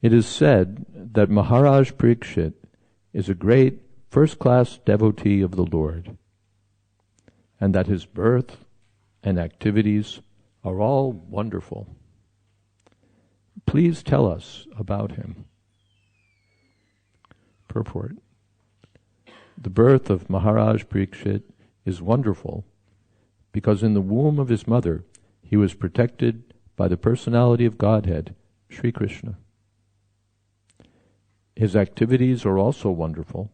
It is said that Maharaj Parikshit is a great first-class devotee of the Lord, and that his birth and activities are all wonderful. Please tell us about him. Purport. The birth of Maharaj Parikshit is wonderful because in the womb of his mother he was protected by the personality of Godhead, Sri Krishna. His activities are also wonderful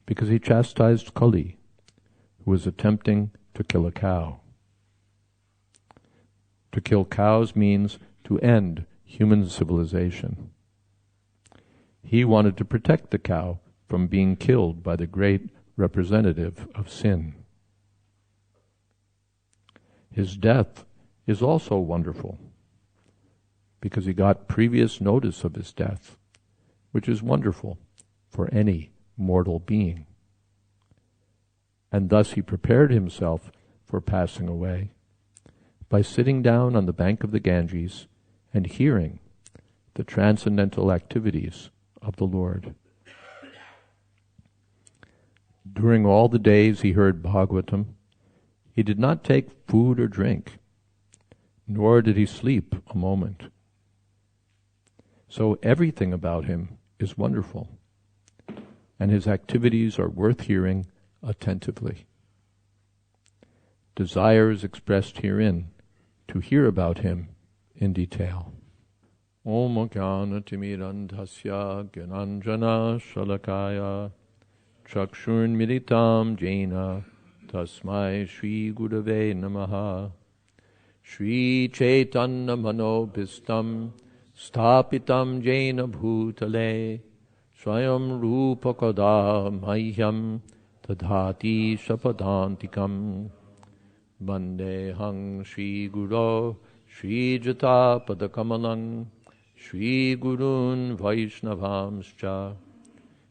because he chastised Kali, who was attempting to kill a cow. To kill cows means to end human civilization. He wanted to protect the cow from being killed by the great representative of sin. His death is also wonderful because he got previous notice of his death, which is wonderful for any mortal being. And thus he prepared himself for passing away by sitting down on the bank of the Ganges and hearing the transcendental activities of the Lord. During all the days he heard Bhagavatam, he did not take food or drink, nor did he sleep a moment. So everything about him is wonderful, and his activities are worth hearing attentively. Desire is expressed herein to hear about him in detail. Om Jnana Timirandhasya Gyananjana Shalakaya Chakshurmilitam Jena Tasmai Shri Gurave Namaha. Shri Chaitanya Manobhistam Stapitam Jena Bhutale Swayam Rupa Kada Mahyam Tadhati Shapadantikam Vandehang Shri Guru Shri Jata Padakamalang Shri Gurun Vaishnavamscha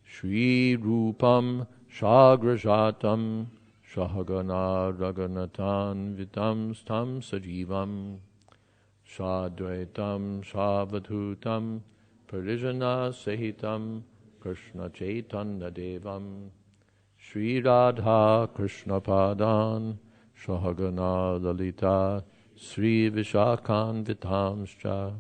Shri Rupam Shagrajatam Shahagana Raganatan Vitam Stam Sajivam Shadvaitam Shavadhutam Parijana Sahitam Krishna Chaitanya Devam Shri Radha Krishna Padan Shahagana Lalita Sri Vishakhan Vitamscha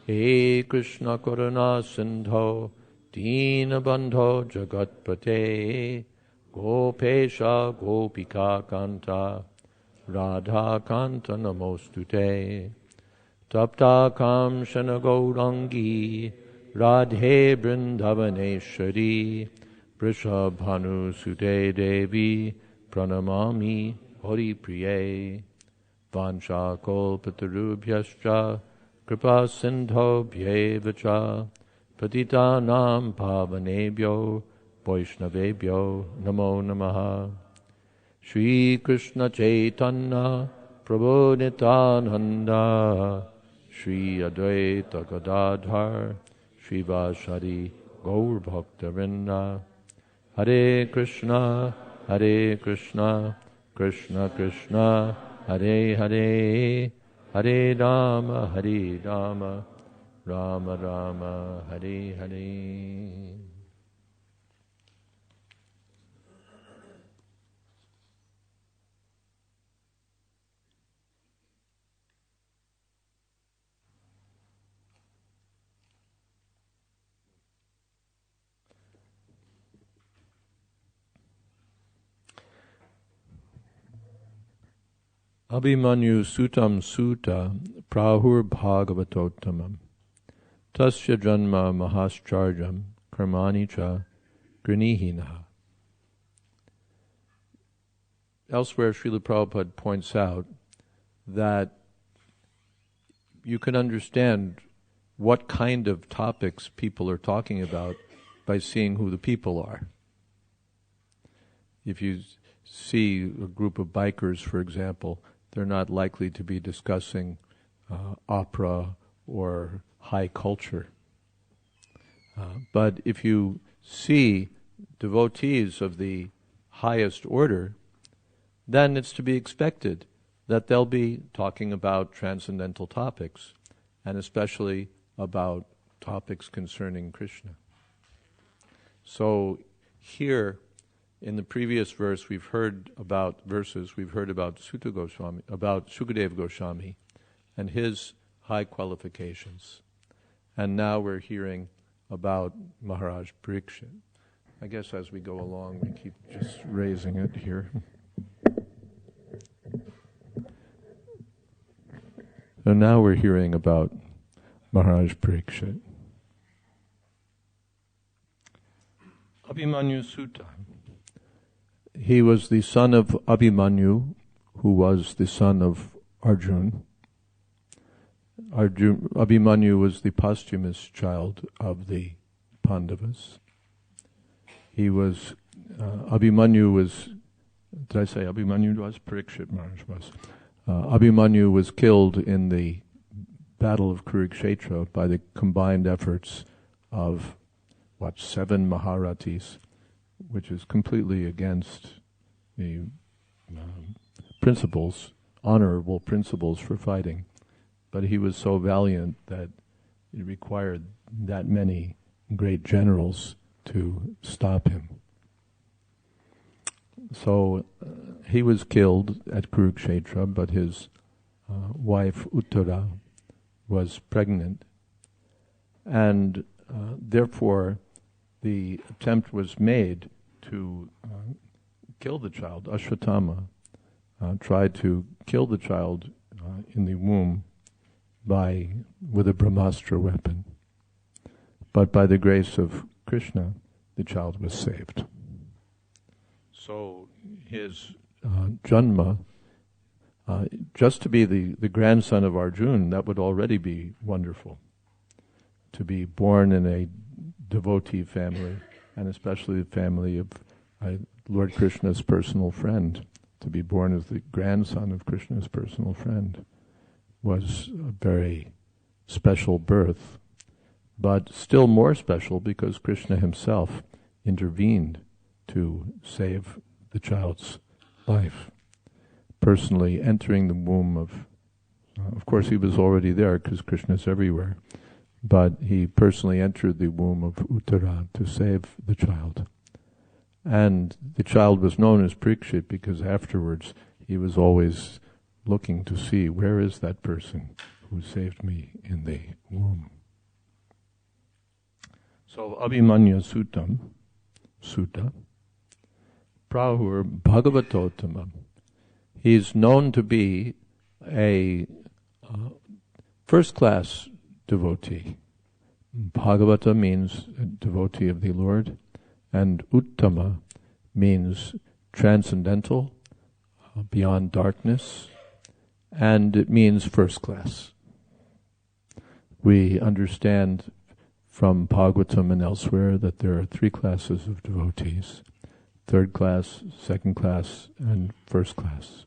He Krishna Karuna Sindho Dina Bandho Jagatpate Gopesha Gopika Kanta Radha Kanta Namostute Tapta Kam Shana Gaurangi Radhe Brindavaneshwari Vrishabhanu Sute Devi Pranamami Hari Priye Vansha Kolpatarubhyascha Kripa Sindho Bhyevacha Patitanam Pavanebhyo Vaishnavebhyo Namo Namaha. Shri Krishna Chaitanya Prabhu Nityananda Shri Advaita Gadadhar Shri Vashari Gaur Bhaktavinda. Hare Krishna Krishna Krishna Hare Hare Hare Rama Rama Rama Hare Hare. Abhimanyu Sutam Suta Prahur Bhagavatotamam Tasya Janma Mahascharjam Karmani Cha Grinihinaha. Elsewhere, Srila Prabhupada points out that you can understand what kind of topics people are talking about by seeing who the people are. If you see a group of bikers, for example, they're not likely to be discussing opera or high culture. But if you see devotees of the highest order, then it's to be expected that they'll be talking about transcendental topics, and especially about topics concerning Krishna. So here, in the previous verse, we've heard about Sutta Goswami, about Sukadeva Goswami, and his high qualifications. And now we're hearing about Maharaj Parikshit. I guess as we go along, we keep just raising it here. So now we're hearing about Maharaj Parikshit. Abhimanyu Sutta. He was the son of Abhimanyu, who was the son of Arjun. Abhimanyu was the posthumous child of the Pandavas. He was, Abhimanyu was, did I say Abhimanyu was? Parikshit Maharaj was. Abhimanyu was killed in the Battle of Kurukshetra by the combined efforts of, 7 Maharatis, which is completely against the principles, honorable principles for fighting. But he was so valiant that it required that many great generals to stop him. So he was killed at Kurukshetra, but his wife Uttara was pregnant, and therefore the attempt was made to kill the child. Ashwatthama tried to kill the child in the womb with a Brahmastra weapon. But by the grace of Krishna, the child was saved. So his janma, just to be the grandson of Arjuna, that would already be wonderful. To be born in a devotee family, and especially the family of Lord Krishna's personal friend, to be born as the grandson of Krishna's personal friend, was a very special birth, but still more special because Krishna himself intervened to save the child's life, personally entering the womb of course he was already there because Krishna's everywhere, but he personally entered the womb of Uttara to save the child. And the child was known as Parikshit because afterwards he was always looking to see, where is that person who saved me in the womb? So Abhimanya Sutta, Prahur Bhagavatottama. He's known to be a first-class devotee. Bhagavata means a devotee of the Lord, and Uttama means transcendental, beyond darkness, and it means first class. We understand from Bhagavatam and elsewhere that there are 3 classes of devotees: third class, second class, and first class.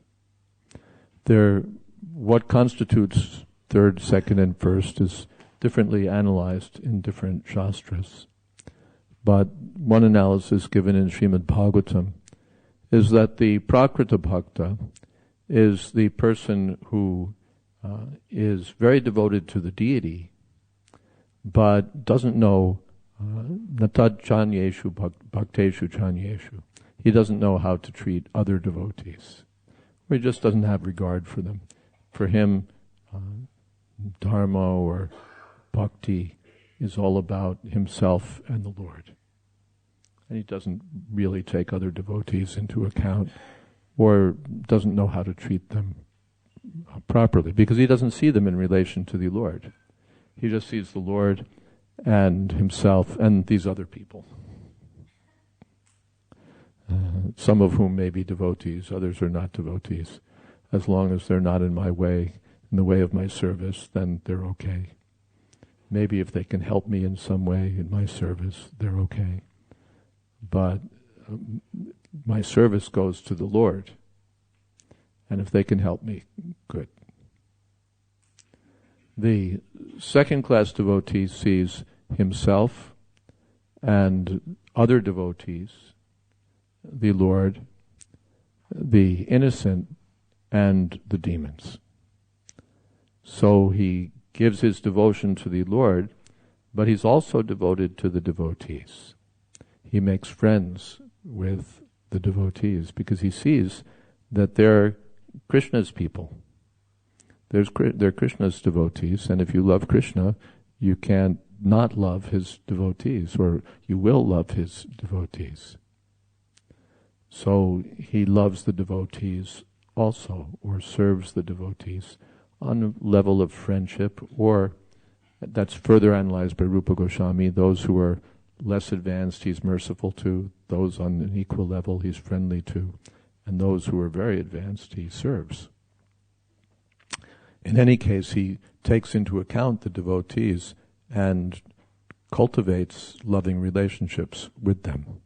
What constitutes third, second, and first is differently analyzed in different shastras. But one analysis given in Srimad Bhagavatam is that the Prakrita Bhakta is the person who is very devoted to the deity, but doesn't know natad chanyeshu bhakteshu chanyeshu. He doesn't know how to treat other devotees. He just doesn't have regard for them. For him, dharma or bhakti is all about himself and the Lord. And he doesn't really take other devotees into account or doesn't know how to treat them properly because he doesn't see them in relation to the Lord. He just sees the Lord and himself and these other people. Some of whom may be devotees, others are not devotees. As long as they're not in my way, in the way of my service, then they're okay. Maybe if they can help me in some way in my service, they're okay. But my service goes to the Lord. And if they can help me, good. The second-class devotee sees himself and other devotees, the Lord, the innocent, and the demons. So he gives his devotion to the Lord, but he's also devoted to the devotees. He makes friends with the devotees because he sees that they're Krishna's people. They're Krishna's devotees, and if you love Krishna, you can't not love his devotees, or you will love his devotees. So he loves the devotees also, or serves the devotees on a level of friendship, or that's further analyzed by Rupa Goswami. Those who are less advanced, he's merciful to. Those on an equal level, he's friendly to. And those who are very advanced, he serves. In any case, he takes into account the devotees and cultivates loving relationships with them.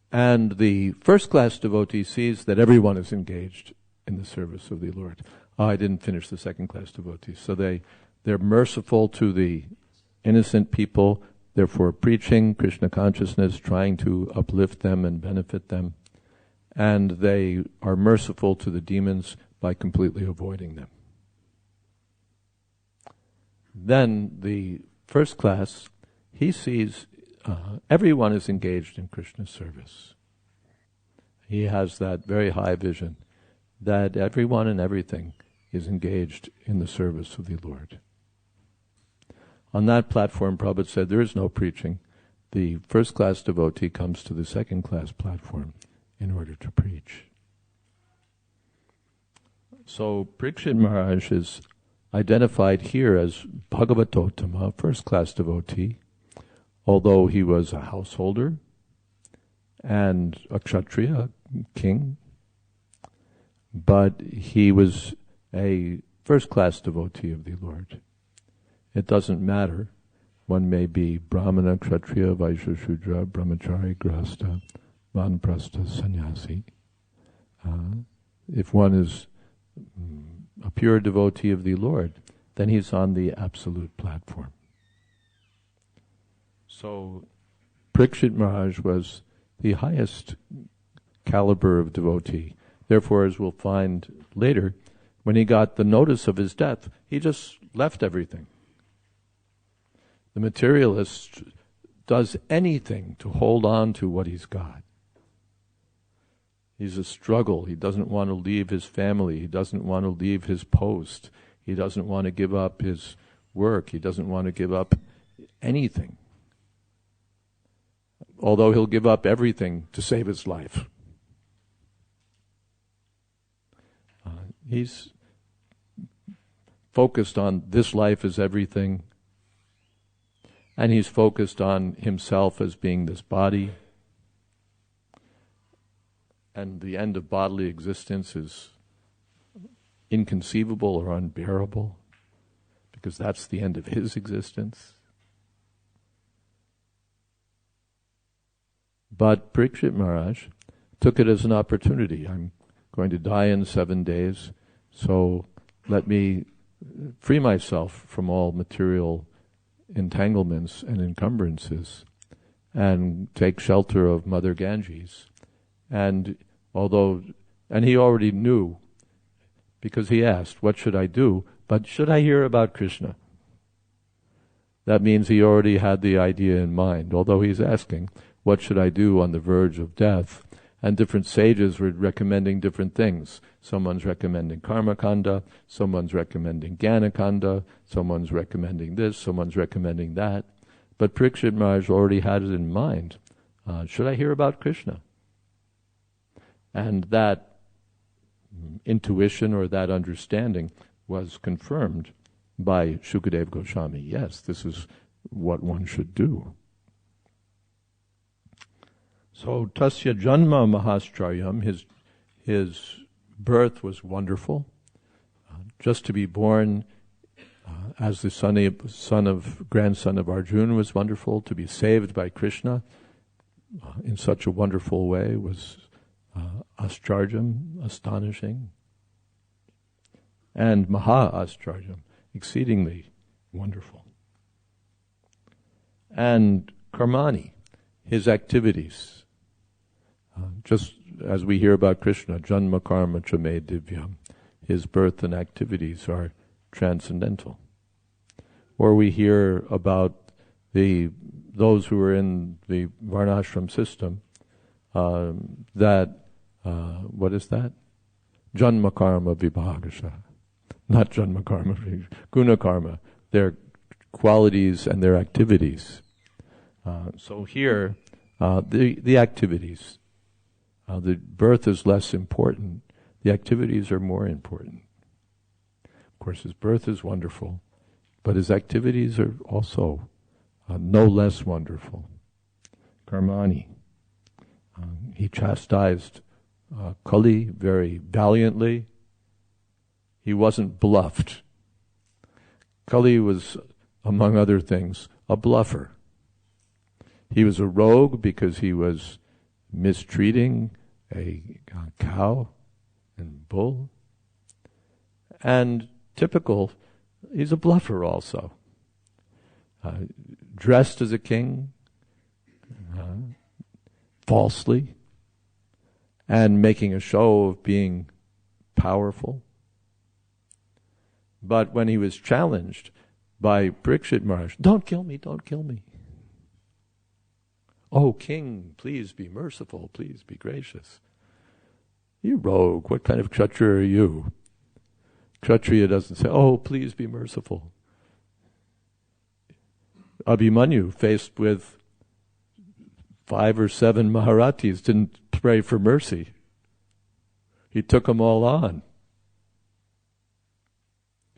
And the first-class devotee sees that everyone is engaged in the service of the Lord. I didn't finish the second-class devotees. So they're merciful to the innocent people, therefore preaching Krishna consciousness, trying to uplift them and benefit them. And they are merciful to the demons by completely avoiding them. Then the first class, he sees everyone is engaged in Krishna's service. He has that very high vision that everyone and everything is engaged in the service of the Lord. On that platform, Prabhupada said, there is no preaching. The first-class devotee comes to the second-class platform in order to preach. So Parikshit Maharaj is identified here as Bhagavatottama, first-class devotee, although he was a householder and a kshatriya, king, but he was a first-class devotee of the Lord. It doesn't matter. One may be Brahmana, Kshatriya, Vaishya, Shudra, Brahmachari, Grahastha, Vanaprastha, Sannyasi. If one is a pure devotee of the Lord, then he's on the absolute platform. So Parikshit Maharaj was the highest caliber of devotee. Therefore, as we'll find later, when he got the notice of his death, he just left everything. The materialist does anything to hold on to what he's got. He's a struggle. He doesn't want to leave his family. He doesn't want to leave his post. He doesn't want to give up his work. He doesn't want to give up anything. Although he'll give up everything to save his life. He's focused on this life as everything. And he's focused on himself as being this body. And the end of bodily existence is inconceivable or unbearable, because that's the end of his existence. But Parikshit Maharaj took it as an opportunity. I'm going to die in 7 days, so let me free myself from all material entanglements and encumbrances and take shelter of Mother Ganges. And he already knew, because he asked, what should I do? But should I hear about Krishna? That means he already had the idea in mind, although he's asking, what should I do on the verge of death? And different sages were recommending different things. Someone's recommending karma kanda, someone's recommending jnana kanda, someone's recommending this, someone's recommending that. But Parikshit Maharaj already had it in mind. Should I hear about Krishna? And that intuition or that understanding was confirmed by Shukadeva Goswami. Yes, this is what one should do. So Tasya Janma Mahaschayam, his birth was wonderful. Just to be born as the grandson of Arjuna was wonderful. To be saved by Krishna in such a wonderful way was Ascharjam, astonishing. And Maha Ascharjam, exceedingly wonderful. And Karmani, his activities. Just as we hear about Krishna, Janma Karma Chame Divyam, his birth and activities are transcendental. Or we hear about those who are in the Varnashram system, what is that? Janma karma vibhagasha. Not janma karma, guna karma. Their qualities and their activities. So here, the activities. The birth is less important. The activities are more important. Of course, his birth is wonderful, but his activities are also no less wonderful. Karmani. He chastised Kali very valiantly. He wasn't bluffed. Kali was, among other things, a bluffer. He was a rogue because he was mistreating a cow and bull. And typical, he's a bluffer also. Dressed as a king, falsely, and making a show of being powerful. But when he was challenged by Parikshit Maharaj, don't kill me, don't kill me. Oh, king, please be merciful, please be gracious. You rogue, what kind of kshatriya are you? Kshatriya doesn't say, oh, please be merciful. Abhimanyu, faced with 5 or 7 Maharatis, didn't pray for mercy. He took them all on.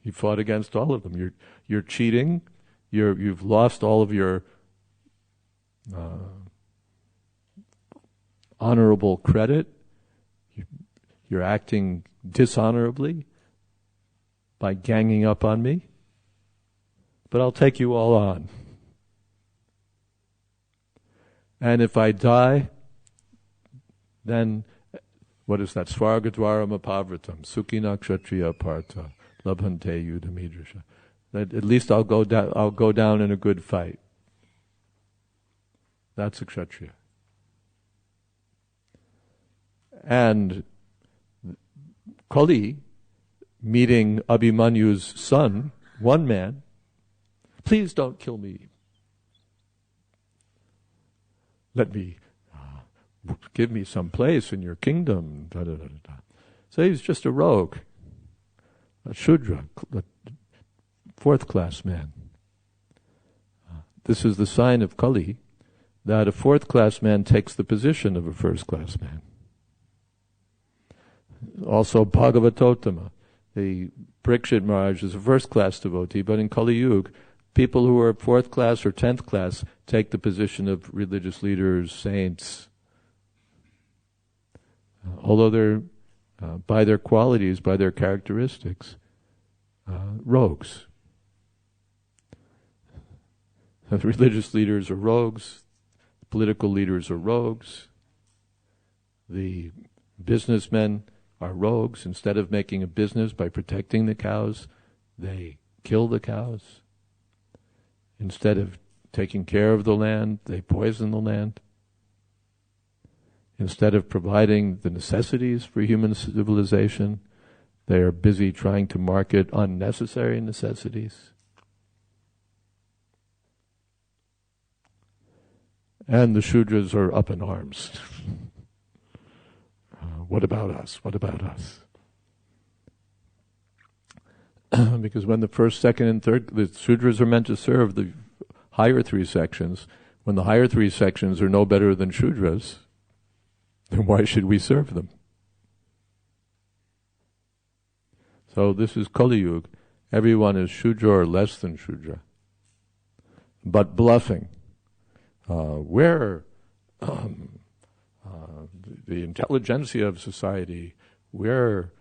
He fought against all of them. You're cheating. You've lost all of your honorable credit. You're acting dishonorably by ganging up on me. But I'll take you all on. And if I die, then, what is that? Svargadwaram apavritam, sukhina kshatriya partha, labhante yudhamidrisha. At least I'll go down in a good fight. That's a kshatriya. And Kali, meeting Abhimanyu's son, one man, please don't kill me. Let me, give me some place in your kingdom. Da, da, da, da. So he's just a rogue, a Shudra, a 4th class man. This is the sign of Kali, that a 4th class man takes the position of a 1st class man. Also Bhagavatottama, the Parikshit Maharaj is a 1st class devotee, but in Kali Yuga, people who are 4th class or 10th class take the position of religious leaders, saints. Although they're, by their qualities, by their characteristics, rogues. The religious leaders are rogues. Political leaders are rogues. The businessmen are rogues. Instead of making a business by protecting the cows, they kill the cows. Instead of taking care of the land, they poison the land. Instead of providing the necessities for human civilization, they are busy trying to market unnecessary necessities. And the Shudras are up in arms. What about us? What about us? Because when the 1st, 2nd, and 3rd, the Shudras are meant to serve the higher 3 sections. When the higher 3 sections are no better than Shudras, then why should we serve them? So this is Kali Yuga. Everyone is Shudra or less than Shudra. But bluffing. Where the intelligentsia of society, where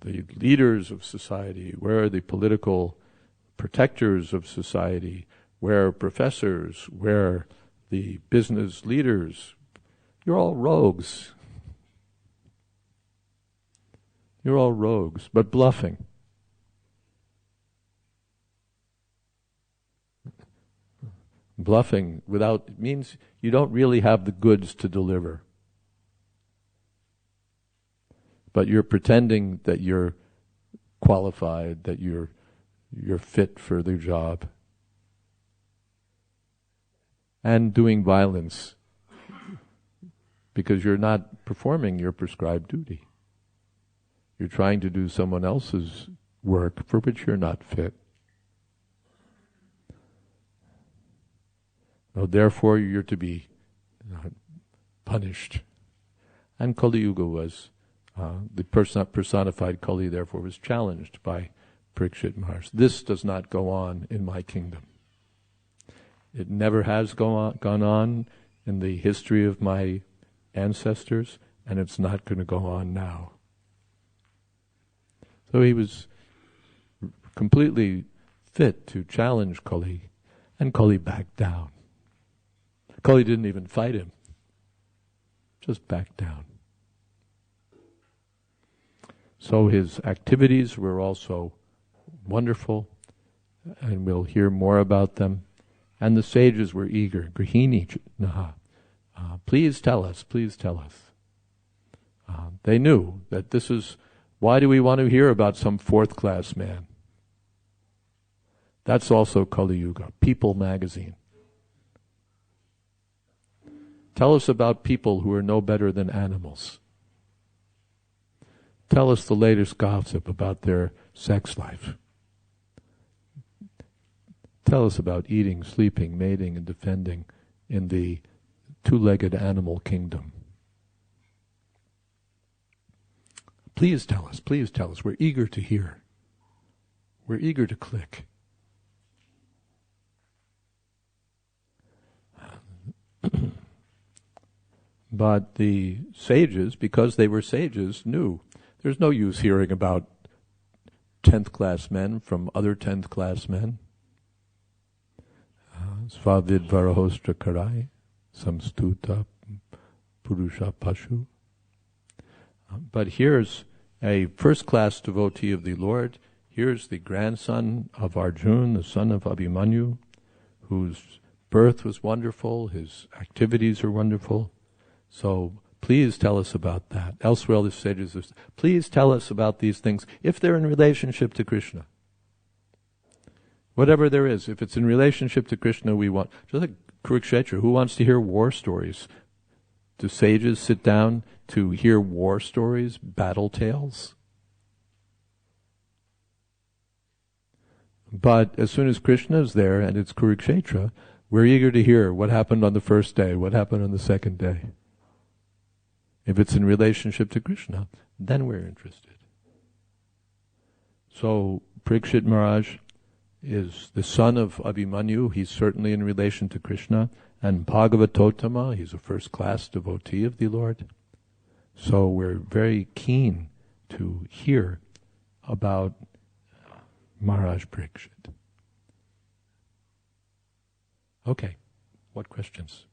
the leaders of society, where the political protectors of society, where professors, where the business leaders, you're all rogues. You're all rogues, but bluffing. Bluffing means you don't really have the goods to deliver. But you're pretending that you're qualified, that you're fit for the job. and doing violence because you're not performing your prescribed duty. You're trying to do someone else's work for which you're not fit. So therefore you're to be punished. And Kali Yuga was, the personified Kali therefore was challenged by Parikshit Maharaj. This does not go on in my kingdom. It never has gone on in the history of my ancestors, and it's not going to go on now. So he was completely fit to challenge Kali, and Kali backed down. Kali didn't even fight him, just backed down. So his activities were also wonderful, and we'll hear more about them. And the sages were eager. Grihini Naha. Please tell us, please tell us. They knew that this is, why do we want to hear about some fourth-class man? That's also Kali Yuga, People magazine. Tell us about people who are no better than animals. Tell us the latest gossip about their sex life. Tell us about eating, sleeping, mating, and defending in the two-legged animal kingdom. Please tell us, please tell us. We're eager to hear. We're eager to click. But the sages, because they were sages, knew there's no use hearing about 10th class men from other 10th class men. Svavid varahostra karai, samstuta purusha pashu. But here's a first-class devotee of the Lord. Here's the grandson of Arjuna, the son of Abhimanyu, whose birth was wonderful, his activities are wonderful. So please tell us about that. Elsewhere the sages are, please tell us about these things if they're in relationship to Krishna. Whatever there is, if it's in relationship to Krishna, we want. Just like Kurukshetra, who wants to hear war stories? Do sages sit down to hear war stories, battle tales? But as soon as Krishna is there and it's Kurukshetra, we're eager to hear what happened on the first day, what happened on the second day. If it's in relationship to Krishna, then we're interested. So Parikshit Maharaj is the son of Abhimanyu. He's certainly in relation to Krishna. And Bhagavatottama, he's a first-class devotee of the Lord. So we're very keen to hear about Maharaj Parikshit. Okay, what questions?